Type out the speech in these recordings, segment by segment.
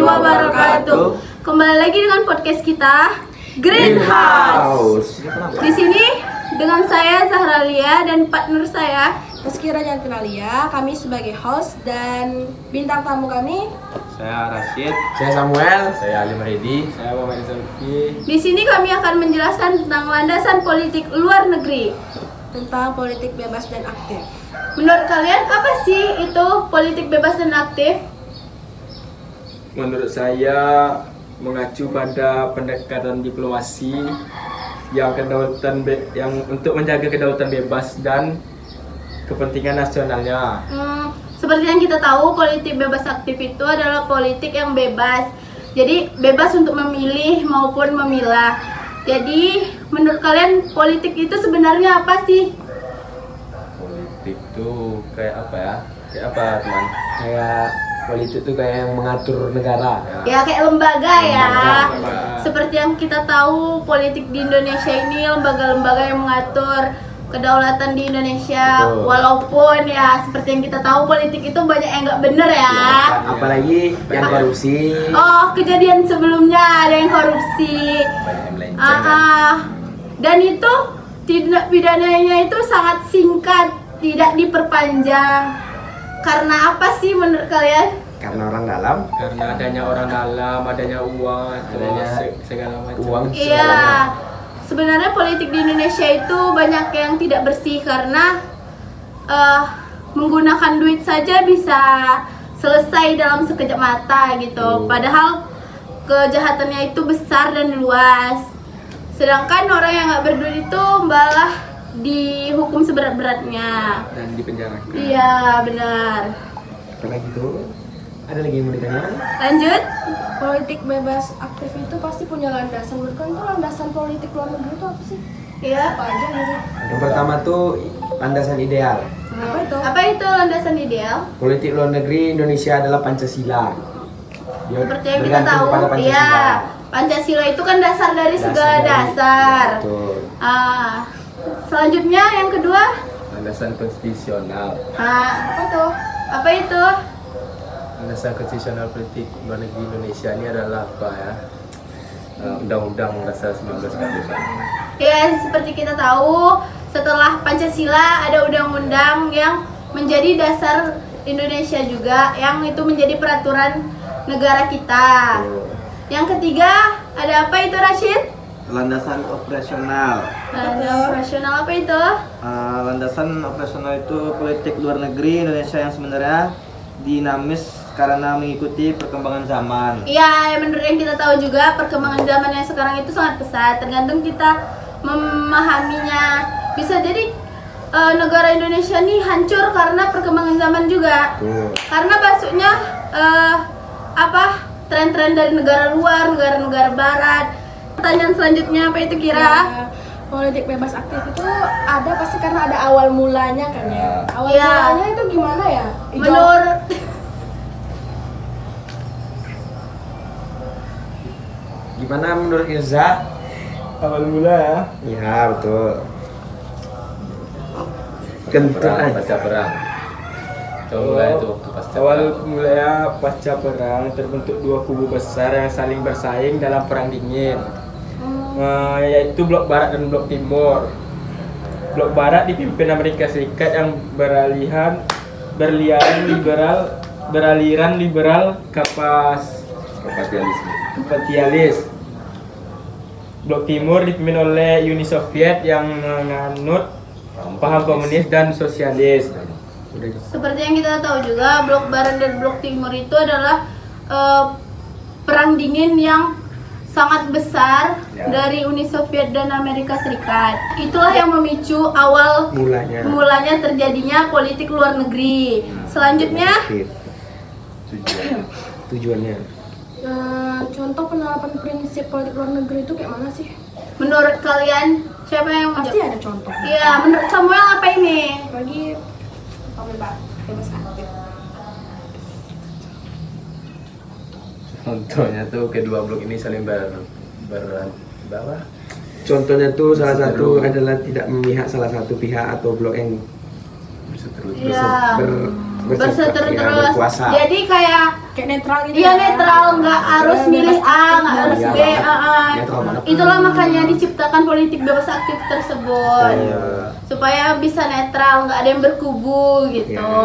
wabarakatuh. Kembali lagi dengan podcast kita Greenhouse. Di sini dengan saya Zahralia dan partner saya Rizky Rajantunalia. Kami sebagai host dan bintang tamu kami. Saya Rashid, saya Samuel, saya Ali Maridi, saya Muhammad Zulfi. Di sini kami akan menjelaskan tentang landasan politik luar negeri, Tentang politik bebas dan aktif. Menurut kalian apa sih itu politik bebas dan aktif? Menurut saya mengacu pada pendekatan diplomasi yang untuk menjaga kedaulatan bebas dan kepentingan nasionalnya. Seperti yang kita tahu, politik bebas aktif itu adalah politik yang bebas. Jadi bebas untuk memilih maupun memilah. Jadi menurut kalian politik itu sebenarnya apa sih? Politik itu kayak apa ya? Kayak apa teman? kayak politik itu kayak yang mengatur negara. Ya kayak lembaga ya. Lembaga. Seperti yang kita tahu, politik di Indonesia ini lembaga-lembaga yang mengatur kedaulatan di Indonesia. Betul. Walaupun ya seperti yang kita tahu, politik itu banyak yang nggak bener ya. Apalagi yang korupsi. Oh, kejadian sebelumnya ada yang korupsi. Banyak yang melenceng kan? Dan itu tindak pidananya itu sangat singkat, tidak diperpanjang. Karena apa sih menurut kalian? Karena orang dalam. Karena adanya orang dalam, adanya uang, Adanya segala macam. uang. Iya, sebenarnya politik di Indonesia itu banyak yang tidak bersih karena menggunakan duit saja bisa selesai dalam sekejap mata gitu. Padahal kejahatannya itu besar dan luas. Sedangkan orang yang nggak berduit itu malah dihukum seberat-beratnya. Dan dipenjarakan. Iya, benar. Karena gitu. Ada lagi yang mau ditanya? Lanjut. Politik bebas aktif itu pasti punya landasan. Menurut kalian itu landasan politik luar negeri itu apa sih? Iya. Apa aja gitu? Yang pertama tuh landasan ideal. Apa itu? Apa itu landasan ideal? Politik luar negeri Indonesia adalah Pancasila. Dia Seperti yang kita bergantung tahu, pada Pancasila. ya, Pancasila itu kan dasar dari segala dari- dasar. Betul. Selanjutnya yang kedua, Landasan konstitusional. apa tuh? Apa itu? Landasan konstitusional politik luar negeri Indonesia ini adalah apa ya? Undang-Undang Dasar 1945. Ya, seperti kita tahu, setelah Pancasila ada undang-undang yang menjadi dasar Indonesia juga, yang itu menjadi peraturan negara kita. Yang ketiga, ada apa itu, Rashid? Landasan operasional. Landasan operasional apa itu? Landasan operasional itu politik luar negeri Indonesia yang sebenarnya dinamis karena mengikuti perkembangan zaman. Iya, menurut yang kita tahu juga perkembangan zaman yang sekarang itu sangat pesat. Tergantung kita memahaminya. Bisa jadi negara Indonesia ini hancur karena perkembangan zaman juga. Karena masuknya tren-tren dari negara luar, negara-negara barat. Pertanyaan selanjutnya apa itu kira? Politik bebas aktif itu ada pasti karena ada awal mulanya kan ya. Awal Iya. mulanya itu gimana ya? Menurut Gimana menurut Irza? Awal mula ya. Ya betul. Kentut aja. Pasca perang. Coba itu waktu pasca Awal perang. mulanya pasca perang terbentuk dua kubu besar yang saling bersaing dalam perang dingin, yaitu blok barat dan blok timur. Blok barat dipimpin Amerika Serikat yang beraliran liberal kapitalis. Blok timur dipimpin oleh Uni Soviet yang menganut paham komunis dan sosialis. seperti yang kita tahu juga, blok barat dan blok timur itu adalah perang dingin yang sangat besar dari Uni Soviet dan Amerika Serikat. Itulah yang memicu awal mulanya terjadinya politik luar negeri. Selanjutnya, Tujuannya. Contoh penerapan prinsip politik luar negeri itu kayak mana sih? menurut kalian siapa yang Pasti ada contoh. Iya, menurut Samuel apa ini? Bagi bebas aktif. Contohnya tuh kedua blok ini saling Contohnya tuh salah satu adalah tidak memihak salah satu pihak atau blok yang Iya. berkuasa. Berkuasa. Jadi kayak Kayak netral gitu. Iya netral, nggak harus milih A, nggak harus B. Netral mana? Itulah makanya diciptakan politik bebas aktif tersebut, supaya bisa netral, nggak ada yang berkubu gitu.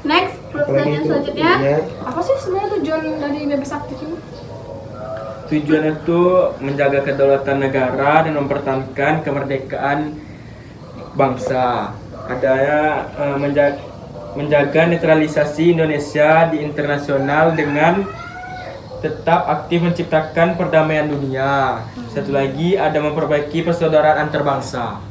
Next, pertanyaan selanjutnya. Apa sih sebenarnya tujuan dari bebas aktif ini? Tujuan itu menjaga kedaulatan negara dan mempertahankan kemerdekaan bangsa. Adanya menjaga netralisasi Indonesia di internasional dengan tetap aktif menciptakan perdamaian dunia. Satu lagi ada memperbaiki persaudaraan antar bangsa.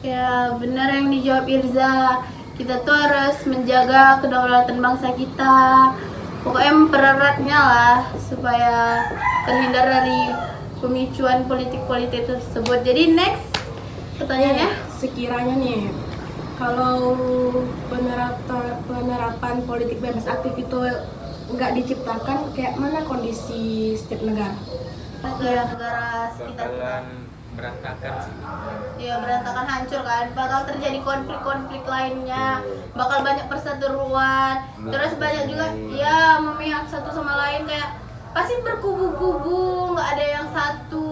Ya benar yang dijawab Irza. Kita tuh harus menjaga kedaulatan bangsa kita. Pokoknya mempereratnya lah supaya terhindar dari pemicuan politik-politik tersebut. Jadi next pertanyaannya. Sekiranya nih, kalau penerapan politik bebas aktif itu nggak diciptakan, kayak mana kondisi setiap negara? Negara sekitar kita. Bakalan berantakan sih. Ya berantakan, hancur kan, bakal terjadi konflik-konflik lainnya, bakal banyak perseteruan, terus banyak juga ya memihak satu sama lain, kayak pasti berkubu-kubu, nggak ada yang satu.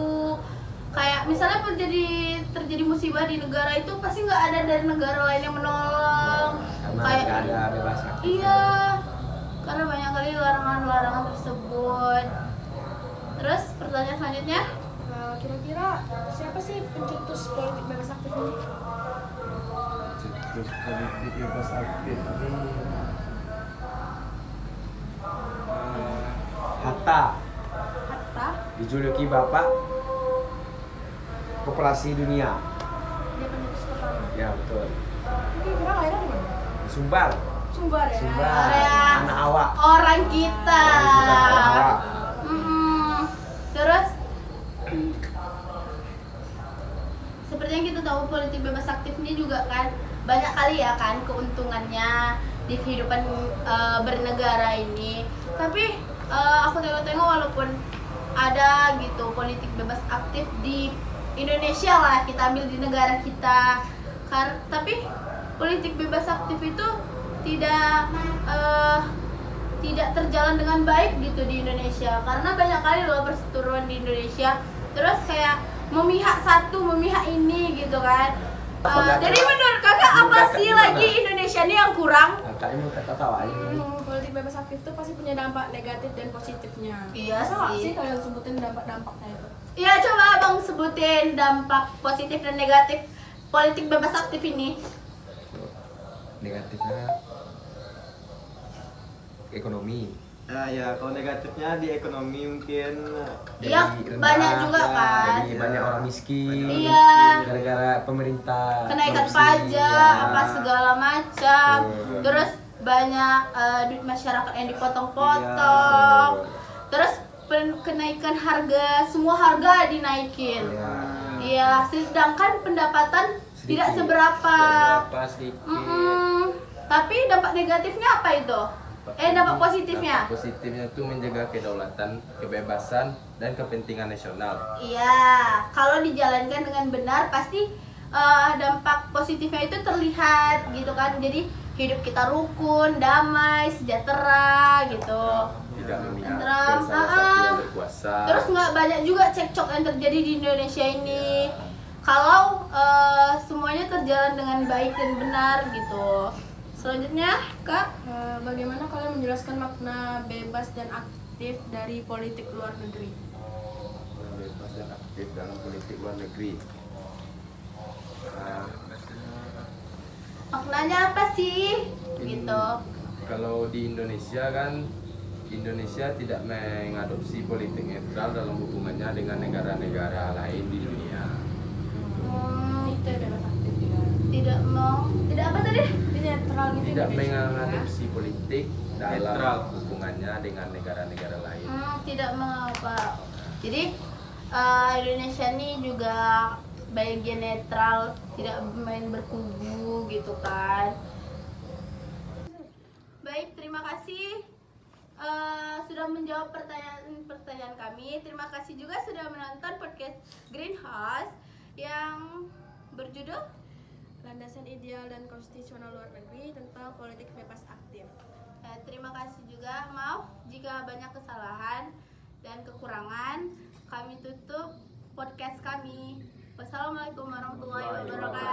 Kayak misalnya terjadi musibah di negara itu, pasti nggak ada dari negara lain yang menolong. Karena Kayak nggak ada bebas aktif. iya, karena banyak kali larangan-larangan tersebut. Terus pertanyaan selanjutnya. Kira-kira siapa sih pencetus politik bebas aktif ini? Cetus politik bebas aktif ini Hatta Hatta, dijuluki Bapak Koperasi Dunia. dia pencetus pertama. Ya betul. Kira-kira lahirnya di mana? Sumbar. Sumbar ya. Sumbar. Ya. Anak awak. Orang kita. Anak awak. Terus seperti yang kita tahu, politik bebas aktif ini juga kan banyak kali ya kan keuntungannya di kehidupan bernegara ini. Tapi aku tengok-tengok walaupun ada gitu politik bebas aktif di Indonesia lah, kita ambil di negara kita, tapi politik bebas aktif itu tidak terjalan dengan baik gitu di Indonesia, karena banyak kali loh perseteruan di Indonesia, terus kayak memihak satu, memihak ini gitu kan. Jadi menurut kakak apa sih lagi Indonesia ini yang kurang? Kakaknya mau kata tawa aja. Politik bebas aktif itu pasti punya dampak negatif dan positifnya. Iya Bisa nggak sih. sih kalian sebutin dampak-dampaknya itu? Iya, coba abang sebutin dampak positif dan negatif politik bebas aktif ini. Negatifnya ekonomi. Ya, kalau negatifnya di ekonomi mungkin Iya, Jadi rendah, banyak juga ya, kan. Jadi banyak orang miskin. Iya. Gara-gara pemerintah. Kenaikan korupsi, pajak, ya. apa segala macam. Betul. Terus banyak duit masyarakat yang dipotong-potong. Terus kenaikan harga, semua harga dinaikin. Ya. Iya, sedangkan pendapatan Sedikit. tidak seberapa. Sedikit. Tapi dampak negatifnya apa itu? Dampak positifnya? Dampak positifnya itu menjaga kedaulatan, kebebasan, dan kepentingan nasional. Iya, kalau dijalankan dengan benar pasti dampak positifnya itu terlihat gitu kan. Jadi hidup kita rukun, damai, sejahtera gitu. Tidak memihak Tentram, ke salah satu yang berkuasa. Terus nggak banyak juga cekcok yang terjadi di Indonesia ini. Kalau semuanya terjalan dengan baik dan benar gitu. Selanjutnya, Kak. Bagaimana kalian menjelaskan makna bebas dan aktif dari politik luar negeri? Bebas dan aktif dalam politik luar negeri. Maknanya apa sih? Gitu. Kalau di Indonesia kan, Indonesia tidak mengadopsi politik netral dalam hubungannya dengan negara-negara lain di dunia. Itu ya bebas aktif juga. Tidak apa tadi? Jadi netral gitu Tidak Indonesia. mengadopsi politik dalam Netral. hubungannya dengan negara-negara lain. Tidak mengapa. Jadi Indonesia ini juga bagian netral, tidak main berkubu gitu kan. Baik, terima kasih sudah menjawab pertanyaan kami. Terima kasih juga sudah menonton podcast Greenhouse yang berjudul Landasan ideal dan konstitusional luar negeri tentang politik bebas aktif. terima kasih juga, maaf jika banyak kesalahan dan kekurangan, kami tutup podcast kami. Wassalamualaikum warahmatullahi wabarakatuh.